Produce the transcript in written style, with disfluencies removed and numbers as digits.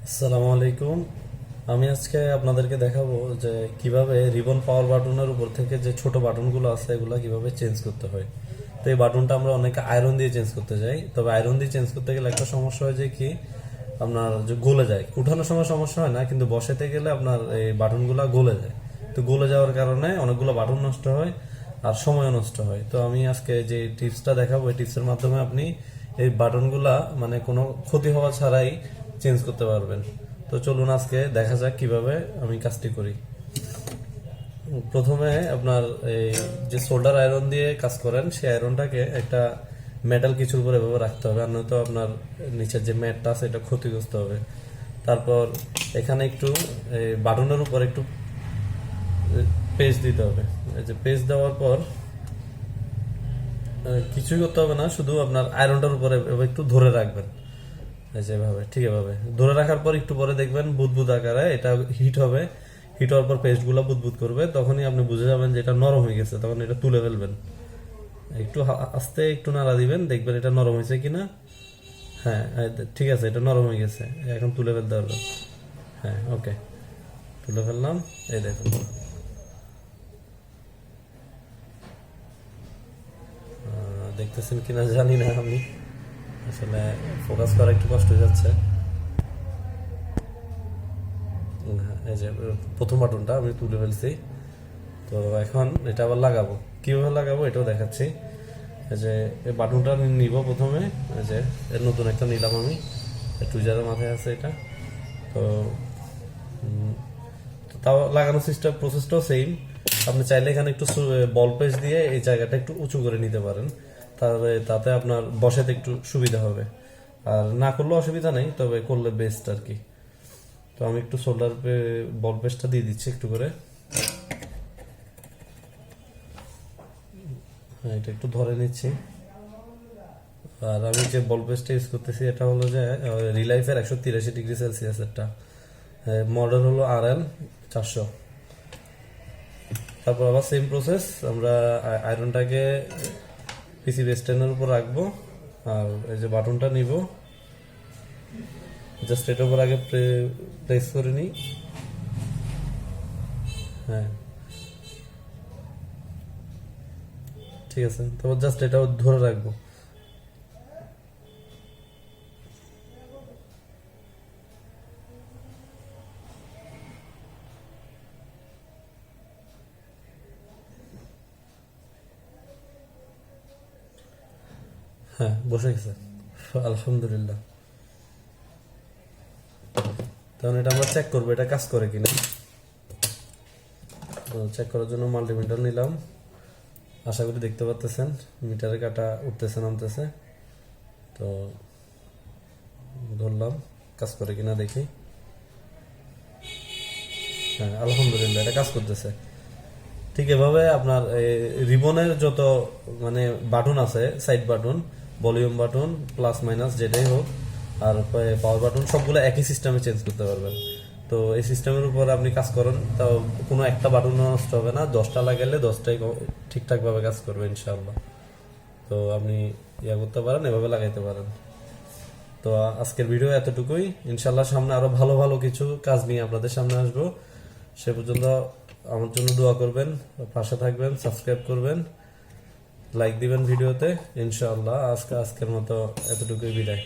আসসালামু আলাইকুম। আমি আজকে আপনাদেরকে দেখাবো যে কিভাবে রিবন পাওয়ার বাটনের উপর থেকে যে ছোট বাটনগুলো আছে এগুলো কিভাবে চেঞ্জ করতে হয়। তো এই বাটনটা আমরা অনেকে আয়রন দিয়ে চেঞ্জ করতে যাই, তবে আয়রন দিয়ে চেঞ্জ করতে গেলে একটা সমস্যা হয় যে কি আপনার যে গলে যায়। উঠানোর সময় সমস্যা হয় না, কিন্তু বসাতে গেলে আপনার এই বাটনগুলো গলে যায়। তো গলে যাওয়ার কারণে অনেকগুলো বাটন নষ্ট হয় আর সময়ও নষ্ট হয়। তো আমি আজকে যে টিপসটা দেখাবো এই টিপসের মাধ্যমে আপনি এই বাটনগুলা মানে কোনো ক্ষতি হওয়া ছাড়াই চেঞ্জ করতে পারবেন। তো চলুন আজকে দেখা যাক কিভাবে আমি কাজটি করি। প্রথমে আপনার এই যে সোল্ডার আয়রন দিয়ে কাজ করেন সেই আয়রনটাকে একটা মেটাল কিছুর উপর এভাবে রাখতে হবে, আর নয়তো আপনার নিচের যে ম্যাটটা আছে এটা ক্ষতিগ্রস্ত হবে। তারপর এখানে একটু বাটনের উপর একটু পেস্ট দিতে হবে। এই যে পেস্ট দেওয়ার পর কিছুই করতে হবে না, শুধু আপনার আয়রনটার উপরে একটু ধরে রাখবেন। এই যে এভাবে ঠিক এভাবে ধরে রাখার পর একটু পরে দেখবেন বুদবুদ আকারে এটা হিট হবে। হিট হওয়ার পর পেস্টগুলো বুদবুদ করবে, তখনই আপনি বুঝে যাবেন যে এটা নরম হয়ে গেছে। তখন এটা তুলে ফেলবেন, একটু আস্তে একটু নাড়া দিবেন, দেখবেন এটা নরম হয়েছে কিনা। হ্যাঁ ঠিক আছে, এটা নরম হয়ে গেছে, এখন তুলে ফেলতে পারবেন। হ্যাঁ ওকে, তুলে ফেললাম। এই দেখুন, দেখতেছেন কিনা জানি না, আমি আসলে ফোকাস করা একটু কষ্ট হয়ে যাচ্ছে। এই যে প্রথম বাটনটা আমি তুলে ফেলছি। তো এখন এটা আবার লাগাবো, কিভাবে লাগাবো এটাও দেখাচ্ছি। এই যে এই বাটনটা নিব প্রথমে। এই যে এর নতুন একটা নিলাম আমি, টুইজারের মাথায় আছে এটা। তো তাও লাগানোর সিস্টেম প্রসেসটাও সেম। আপনি চাইলে এখানে একটু বল পেস্ট দিয়ে এই জায়গাটা একটু উঁচু করে নিতে পারেন, তাহলে তাতে আপনার বসাতে একটু সুবিধা হবে। আর না করলেও অসুবিধা নেই, তবে করলে বেস্ট আর কি। তো আমি একটু সোল্ডার বল পেস্টটা দিয়ে দিচ্ছি একটু করে। হ্যাঁ, এটা একটু ধরে নিচ্ছি। আর আমি যে বল পেস্টটা ইউজ করতেছি এটা হলো যে রিলাইফের 183°C একটা মডেল হলো RL 400। তারপর আবার সেম প্রসেস, আমরা আয়রনটাকে পিসিবি স্ট্যান্ডের উপর রাখবো। আর এই যে বাটনটা নিব, জাস্ট এটার উপর আগে প্রেস করে নিই। হ্যাঁ ঠিক আছে, তারপর জাস্ট এটা ধরে রাখবো। হ্যাঁ বসে গেছে, আলহামদুলিল্লাহ। তখন এটা আমরা চেক করবো এটা কাজ করে কিনা। তো চেক করার জন্য মাল্টিমিটার নিলাম। আশা করি দেখতে পাচ্ছেন মিটারের কাটা উঠতেছে নামতেছে। তো ধরলাম, কাজ করে কিনা দেখি। হ্যাঁ আলহামদুলিল্লাহ এটা কাজ করতেছে। ঠিক এভাবে আপনার রিবনের যত মানে বাটন আছে, side button, volume button, plus minus যেটাই হোক, আর পাওয়ার বাটন, সবগুলো একই সিস্টেমে চেঞ্জ করতে পারবেন। তো এই সিস্টেমের উপর আপনি কাজ করেন, তাও কোনো একটা বাটন নষ্ট হবে না। 10টা লাগাইলে 10টাই ঠিকঠাকভাবে কাজ করবে ইনশাআল্লাহ। তো আপনি করতে পারেন, এভাবে লাগাইতে পারেন। তো আজকের ভিডিও এতটুকুই। ইনশাআল্লাহ সামনে আরো ভালো ভালো কিছু কাজ নিয়ে আপনাদের সামনে আসবো। সে পর্যন্ত আমার জন্য দোয়া করবেন, পাশে থাকবেন, সাবস্ক্রাইব করবেন, লাইক দিবেন ভিডিওতে। ইনশাআল্লাহ আজকের মতো এতটুকুই, বিদায়।